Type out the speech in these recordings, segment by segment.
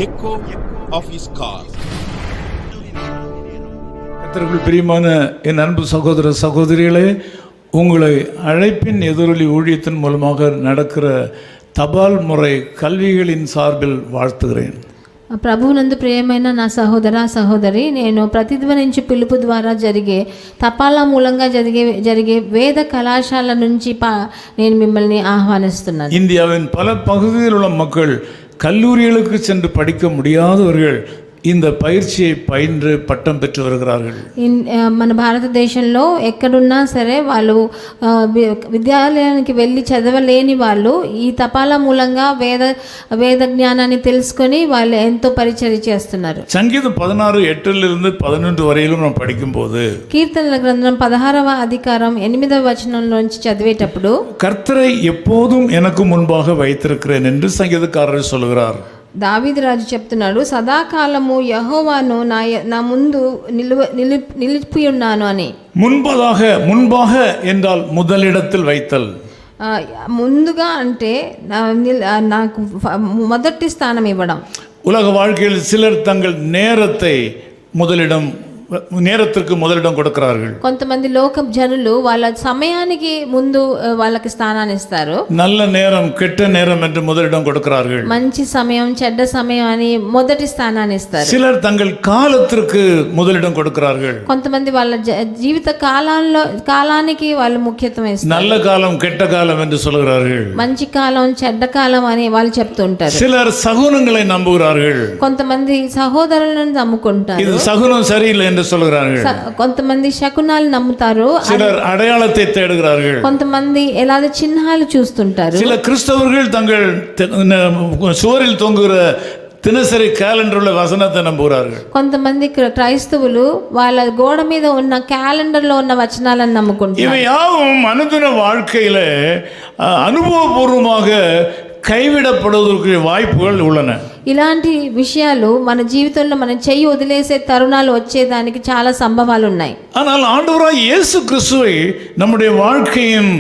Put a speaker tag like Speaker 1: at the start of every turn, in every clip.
Speaker 1: echo of his call.
Speaker 2: கர்த்தருக்குள் பிரியமான என் அன்பு சகோதர சகோதரிகளே, உங்களை அழைப்பின் எதிரொலி ஊழியத்தின் மூலமாக நடக்கிற தபால் முறை கல்விகளின் సార్బిల్ வாழ்த்துகிறேன்.
Speaker 3: ప్రభువునందు ప్రియమైన నా సహోదర సహోదరి, నేను ప్రతిధ్వనించి పిలుపు ద్వారా జరిగే తపాలా మూలంగా జరిగే వేద కళాశాల నుంచి నేను మిమ్మల్ని ఆహ్వానిస్తున్నాను.
Speaker 2: இந்தியாவின் பல பகுதியில் உள்ள மக்கள் கல்லூரிகளுக்கு சென்று படிக்க முடியாதவர்கள் இந்த பயிற்சியை பயின்று பட்டம் பெற்று வருகிறார்கள்.
Speaker 3: మన భారతదేశంలో ఎక్కడున్నా సరే వాళ్ళు విద్యాలయానికి వెళ్ళి చదవలేని వాళ్ళు ఈ తపాలా మూలంగా వేద జ్ఞానాన్ని తెలుసుకొని వాళ్ళు ఎంతో పరిచర్య చేస్తున్నారు.
Speaker 2: సంగీతం 16:8 11 వரையிலும் మనం படிக்கும்போது
Speaker 3: కీర్తనల గ్రంథం 16వ అధికారం 8వ వచనంలోంచి చదివేటప్పుడు
Speaker 2: கர்த்தரை எப்போதும் எனக்கு முன்பாக வைத்திருக்கிறேன் என்று சங்கீதக்காரர் சொல்கிறார்.
Speaker 3: దావీదు రాజు చెప్తున్నాడు, సదాకాలము యెహోవాను నా ముందు నిలిపి ఉన్నాను అని.
Speaker 2: முன்பாக என்றால் முதலிடத்தில் வைத்தல்.
Speaker 3: ముందుగా అంటే నాకు మొదటి స్థానం ఇవ్వడం.
Speaker 2: உலக வாழ்க்கையில் சிலர் தங்கள் நேரத்திற்கு முதலிடம் கொடுக்கிறார்கள்.
Speaker 3: కొంతమంది లోక జనులు వాళ్ళ సమయానికి ముందు వాళ్ళకి స్థానాన్ని ఇస్తారు.
Speaker 2: நல்ல நேரம் கெட்ட நேரம் என்று முதலிடம் கொடுக்கிறார்கள்.
Speaker 3: మంచి సమయం చెడ్డ సమయం అని మొదటి స్థానాన్ని ఇస్తారు.
Speaker 2: சிலர் தங்கள் காலத்திற்கு முதலிடம் கொடுக்கிறார்கள்.
Speaker 3: కొంతమంది వాళ్ళ జీవిత కాలానికి వాళ్ళు ముఖ్యత్వం ఇస్తారు.
Speaker 2: நல்ல காலம் கெட்ட காலம் என்று சொல்கிறார்கள்.
Speaker 3: మంచి కాలం చెడ్డ కాలం అని వాళ్ళు చెప్తుంటారు.
Speaker 2: சிலர் சகுனங்களை நம்புகிறார்கள்.
Speaker 3: కొంతమంది సహోదరులను నమ్ముకుంటారు.
Speaker 2: இது சகுனம் சரியில்லை என்று சொல்கிறார்கள்.
Speaker 3: కొంతమంది శకునాలు నమ్ముతారు.
Speaker 2: சிலர் அடையாளத்தை தேடுகிறார்கள்.
Speaker 3: కొంతమంది ఎలాగ చిహ్నాలు చూస్తుంటారు.
Speaker 2: சில கிறிஸ்தவர்கள் தங்கள் சுவரில் தொங்குகிற தினசரி கேலண்டர்ல வசனத்தை நம்புகிறார்கள்.
Speaker 3: కొంతమంది క్రైస్తవులు వాళ్ళ గోడ మీద ఉన్న క్యాలెండర్లో ఉన్న వచనాలను నమ్ముకుంటారు.
Speaker 2: இவை யாவும் அனுதின வாழ்க்கையில அனுபவபூர்வமாக கைவிடப்படுவதற்கு வாய்ப்புகள் உள்ளன.
Speaker 3: ఇలాంటి విషయాలు మన జీవితంలో మనం చెయ్యి వదిలేసే తరుణాలు వచ్చేదానికి చాలా సంభవాలు ఉన్నాయి.
Speaker 2: ஆனால் ஆண்டவராய் இயேசு கிறிஸ்துவை நம்முடைய வாழ்க்கையின்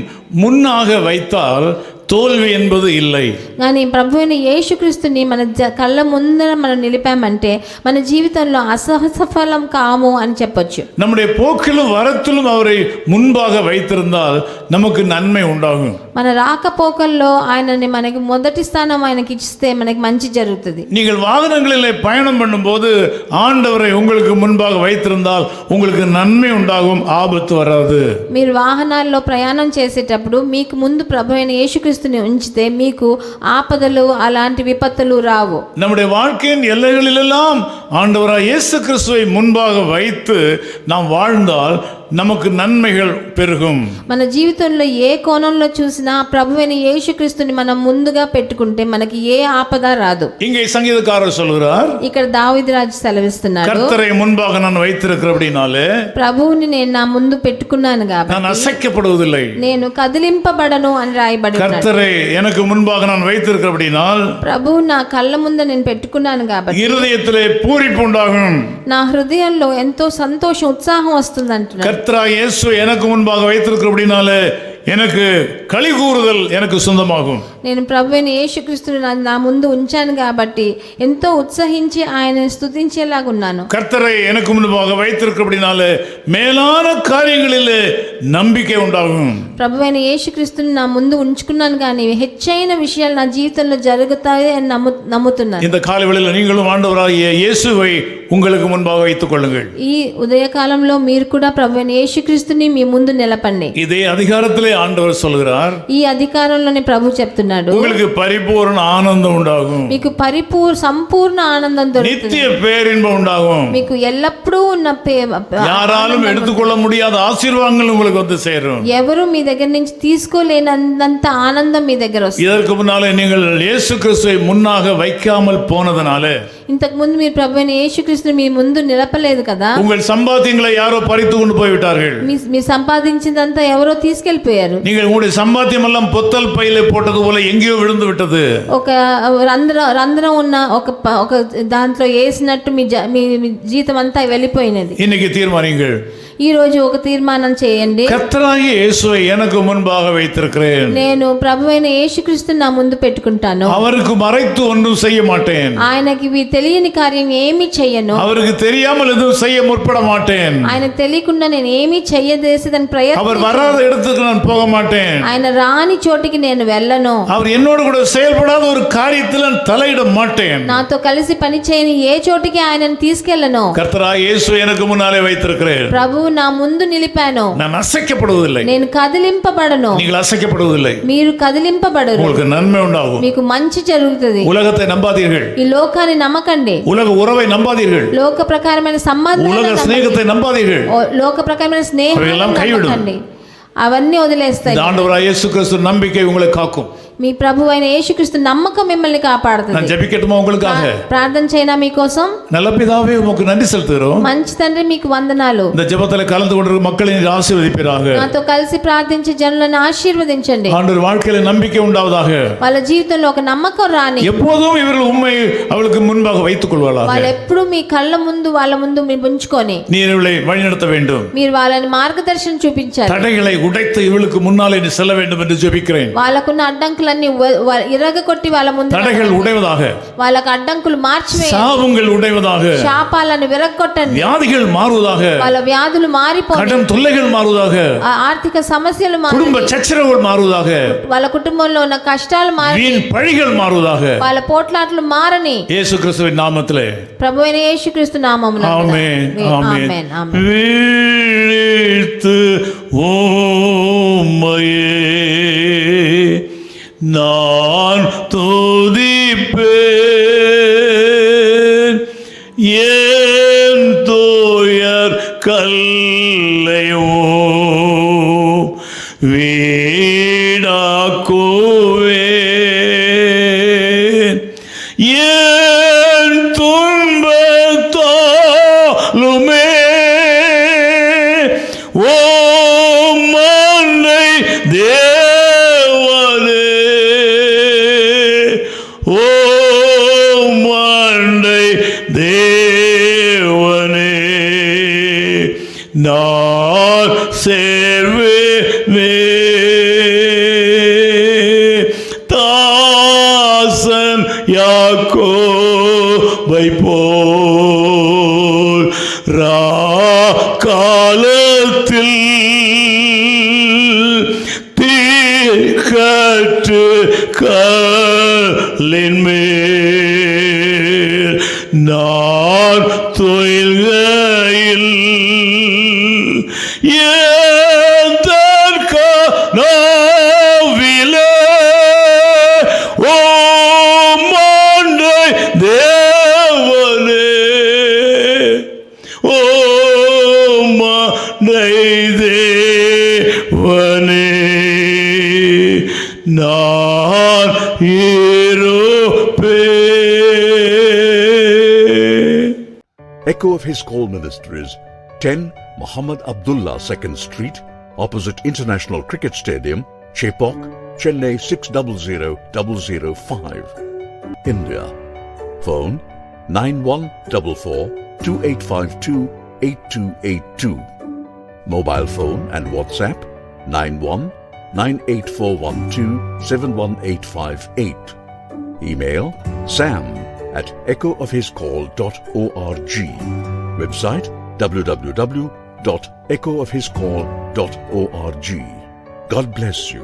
Speaker 2: முன்னாக வைத்தால் தோல்வி என்பது இல்லை.
Speaker 3: కానీ ప్రభువైన యేసుక్రీస్తుని మన కళ్ళ ముందర మనం నిలిపామంటే మన జీవితంలో అసఫలం కాము అని చెప్పొచ్చు.
Speaker 2: நம்முடைய போக்கிலும் வரத்திலும் அவரை முன்பாக வைத்திருந்தால் நமக்கு நன்மை உண்டாகும்.
Speaker 3: మన రాకపోకల్లో ఆయనని మనకి మొదటి స్థానం ఆయనకి ఇస్తే మనకి మంచి జరుగుతుంది.
Speaker 2: நீங்கள் வாகனங்களிலே பயணம் பண்ணும்போது ஆண்டவரை உங்களுக்கு முன்பாக வைத்திருந்தால் உங்களுக்கு நன்மை உண்டாகும், ஆபத்து வராது.
Speaker 3: మీరు వాహనాల్లో ప్రయాణం చేసేటప్పుడు మీకు ముందు ప్రభువైన యేసుక్రీస్తుని ఉంచితే మీకు ఆపదలు అలాంటి విపత్తులు రావు.
Speaker 2: நம்முடைய வாழ்க்கையின் எல்லைகளிலெல்லாம் ஆண்டவராய் இயேசு கிறிஸ்துவை முன்பாக வைத்து நாம் வாழ்ந்தால் நமக்கு நன்மைகள் பெருகும்.
Speaker 3: మన జీవితంలో ఏ కోణంలో చూసినా ప్రభువైన యేసుక్రీస్తుని మనం ముందుగా పెట్టుకుంటే మనకి ఏ ఆపద రాదు.
Speaker 2: இங்கே சங்கீதக்காரர் சொல்கிறார்,
Speaker 3: ఇక్కడ దావీదు రాజు సెలవిస్తున్నాడు,
Speaker 2: கர்த்தரை முன்பாக நான் வைத்திருக்கிறபடினாலே
Speaker 3: ప్రభువుని నేను నా ముందు పెట్టుకున్నాను కాబట్టి
Speaker 2: நான் அசைக்கப்படுவதில்லை.
Speaker 3: నేను కదిలింపబడను అని రాయబడి ఉన్నది.
Speaker 2: கர்த்தரை எனக்கு முன்பாக நான் வைத்திருக்கிறபடினால்
Speaker 3: ప్రభువు నా కళ్ళ ముందు నేను పెట్టుకున్నాను కాబట్టి
Speaker 2: இருதயத்திலே பூரிப்பு உண்டாகும்.
Speaker 3: నా హృదయంలో ఎంతో సంతోషం ఉత్సాహం వస్తుంది అంటున్నాడు.
Speaker 2: கர்த்தராகிய இயேசு எனக்கு முன்பாக வைத்திருக்கிறபடினாலே எனக்கு களி கூறுதல் எனக்கு சொந்தமாகும்.
Speaker 3: నేను ప్రభువైన యేసుక్రీస్తుని నా ముందు ఉంచాను కాబట్టి ఎంతో ఉత్సహించి ఆయన స్తుతించేలాగున్నాను.
Speaker 2: கர்த்தரை எனக்கு முன்பாக வைத்திருக்கிறபடினாலே மேலான காரியங்களிலே நம்பிக்கை உண்டாகும்.
Speaker 3: ప్రభువైన యేసుక్రీస్తుని నా ముందు ఉంచుకున్నాను కానీ హెచ్చైన విషయాలు నా జీవితంలో జరుగుతాయి అని నమ్ముతున్నాను.
Speaker 2: இந்த காலை வேளையில் நீங்களும் ஆண்டவராகிய இயேசுவை உங்களுக்கு முன்பாக வைத்துக் கொள்ளுங்கள்.
Speaker 3: ఈ ఉదయకాలంలో మీరు కూడా ప్రభువైన యేసుక్రీస్తుని మీ ముందు నిలపండి.
Speaker 2: இதே அதிகாரத்திலே ஆண்டவர் சொல்கிறார்,
Speaker 3: ఈ అధికారంలోనే ప్రభు చెప్తున్నాడు,
Speaker 2: உங்களுக்கு பரிபூர்ண ஆனந்தம் உண்டாகும்,
Speaker 3: మీకు సంపూర్ణ ఆనందం దొరుకుతుంది,
Speaker 2: நித்திய பேரின்பம் உண்டாகும்,
Speaker 3: మీకు ఎల్లప్పుడూ ఉన్న
Speaker 2: யாராலும் எடுத்துக்கொள்ள முடியாத ஆசீர்வாதங்கள் உங்களுக்கு வந்து சேரும்,
Speaker 3: ఎవరు మీ దగ్గర నుంచి తీసుకోలేనంత ఆనందం మీ దగ్గర వస్తుంది.
Speaker 2: இதற்கு முன்னாலே நீங்கள் இயேசு கிறிஸ்துவை முன்னாக வைக்காமல் போனதனாலே,
Speaker 3: ఇంతకు ముందు మీరు ప్రభువైన యేసుక్రీస్తుని మీ ముందు నిలపలేదు కదా,
Speaker 2: உங்கள் சம்பாத்தியங்களை யாரோ பறித்து கொண்டு போய் விட்டார்கள்.
Speaker 3: మీ సంపాదించిందంతా ఎవరో తీసుకెళ్లిపోయారు.
Speaker 2: நீங்கள் உங்களுடைய சம்பாத்தியம் எல்லாம் பொத்தல் பையிலே போட்டது போல எங்கேயோ விழுந்து விட்டது.
Speaker 3: ఒక రంధ్రం ఉన్న ఒక దాంట్లో వేసినట్టు మీ జీతం అంతా వెళ్ళిపోయినది.
Speaker 2: இன்னைக்கு தீர்மானிங்கள்,
Speaker 3: ఈ రోజు ఒక తీర్మానం చేయండి.
Speaker 2: கர்த்தராகிய இயேசுவை எனக்கு முன்பாக வைத்திருக்கிறேன்.
Speaker 3: నేను ప్రభువైన యేసుక్రీస్తుని నా ముందు పెట్టుకుంటాను.
Speaker 2: அவருக்கு மறைத்து ஒன்றும் செய்ய மாட்டேன்.
Speaker 3: ఆయనకి తెలియని కార్యం ఏమీ చెయ్యను.
Speaker 2: அவருக்கு தெரியாமல் எதுவும் செய்ய முற்பட மாட்டேன்.
Speaker 3: ఆయనకు తెలియకుండా నేను ఏమీ చెయ్యదేసేదని ప్రయత్నం.
Speaker 2: அவர் வராத இடத்துக்கு நான் போக மாட்டேன்.
Speaker 3: ఆయన రాని చోటికి నేను వెళ్ళను.
Speaker 2: அவர் என்னோடு கூட செயல்படாத ஒரு காரியத்தில் நான் தலையிட மாட்டேன்.
Speaker 3: నాతో కలిసి పని చేయని ఏ చోటికి ఆయనను తీసుకెళ్ళను.
Speaker 2: கர்த்தராகிய இயேசு எனக்கு முன்னாலே வைத்திருக்கிறேன்.
Speaker 3: ప్రభువు నా ముందు నిలిపాను.
Speaker 2: நான் அசைக்கப்படுவதில்லை.
Speaker 3: నేను కదిలింపబడను.
Speaker 2: நீங்கள் అసைக்கப்படுவதில்லை.
Speaker 3: మీరు కదిలింపబడరు.
Speaker 2: உங்களுக்கு நன்மை உண்டாகும்.
Speaker 3: మీకు మంచి జరుగుతుంది.
Speaker 2: உலகத்தை நம்பாதீர்கள்.
Speaker 3: ఈ లోకాన్ని నమ్మకండి.
Speaker 2: உலக உறவை நம்பாதீர்கள்.
Speaker 3: లోక ప్రకారమైన సంబంధాలను
Speaker 2: உலக స్నేహத்தை நம்பாதீர்கள்.
Speaker 3: లోక ప్రకారమైన స్నేహాన్ని నమ్మకండి. అవన్నీ వదిలేస్తాయి.
Speaker 2: ஆண்டவராகிய இயேசு கிறிஸ்து நம்பிக்கை உங்களை காக்கும்.
Speaker 3: మీ ప్రభువైన యేసుక్రీస్తు నమ్మకం మిమ్మల్ని కాపాడుతుంది.
Speaker 2: நான் ஜெபிக்கட்டுமா உங்களுக்காக?
Speaker 3: ప్రార్థన చేయనా మీకోసం?
Speaker 2: நல்ல பிதாவே உமக்கு நன்றி செலுத்துகிறோம்.
Speaker 3: మంచి తండ్రి మీకు వందనాలు.
Speaker 2: இந்த ஜெபத்தில் கலந்து கொண்டிருக்கும் மக்களை நீர் ஆசீர்வதிப்பீராக.
Speaker 3: నాతో కలిసి ప్రార్థించే జనులను ఆశీర్వదించండి.
Speaker 2: ஆண்டவர் வாழ்க்கையில நம்பிக்கை உண்டாவதாக.
Speaker 3: వాళ్ళ జీవితంలో ఒక నమ్మకం రాని.
Speaker 2: எப்போதும் இவர்கள் உண்மை அவளுக்கு முன்பாக வைத்துக் கொள்வாளாக.
Speaker 3: వాళ్ళు ఎప్పుడు మీ కళ్ళ ముందు వాళ్ళ ముందు మీరు ఉంచుకొని
Speaker 2: நீர் இவளை வழிநடத்த வேண்டும்.
Speaker 3: మీరు వాళ్ళని మార్గదర్శనం చూపించాలి.
Speaker 2: தடைகளை உடைத்து இவளுக்கு முன்னாலே நீ செல்ல வேண்டும் என்று ஜெபிக்கிறேன்.
Speaker 3: వాళ్ళకున్న అడ్డంకులన్నీ ఇరగకొట్టి వాళ్ళ ముందు
Speaker 2: தடைகள் உடைவதாக.
Speaker 3: వాళ్ళకి అడ్డంకులు మార్చివేయండి.
Speaker 2: சாபங்கள் உடைவதாக.
Speaker 3: శాపాలను విరగొట్టండి.
Speaker 2: வியாதிகள் மாறுவதாக.
Speaker 3: వాళ్ళ వ్యాధులు మారిపోయి
Speaker 2: கடன் தொல்லைகள் மாறுவதாக.
Speaker 3: ఆర్థిక సమస్యలు
Speaker 2: குடும்ப சச்சரவுகள் மாறுவதாக.
Speaker 3: వాళ్ళ కుటుంబంలో ఉన్న కష్టాలు మారి
Speaker 2: வீண் பழிகள் மாறுவதாக.
Speaker 3: వాళ్ళ పోట్లాట్లు మారని
Speaker 2: இயேசு கிறிஸ்துவின் நாமத்திலே
Speaker 3: ప్రభువైన యేసుక్రీస్తు నామమున
Speaker 2: ஆமென்.
Speaker 3: ఆమేన్. ఆమేన్.
Speaker 2: வீழ்த்து உம்மையே நான் துதிப்பேன். என் தூயர் கல்லையும் வீடாக்குவேன். என் துன்பத்தாலுமே ஓ மன்னை தேவனே, ஓ மன்னை தேவனே, நான் சேர்வேனே. தாசன் யாக்கோபை போல் காலத்தில் தீக்கற்று கல்லின் மேல் நான் துயில்கையில் ஏதற்கானவிலே ஓ மன்னை தேவனே, ஓ மன்னை தேவனே, நான் இருப்பேன்.
Speaker 4: Echo of His Call Ministries, 10 Muhammad Abdullah 2nd Street, opposite International Cricket Stadium, Chepauk, Chennai 600005, India. Phone 9144-2852-8282. Mobile phone and WhatsApp 91-98412-71858. Email sam@echoofhiscall.org. Website www.echoofhiscall.org. God bless you.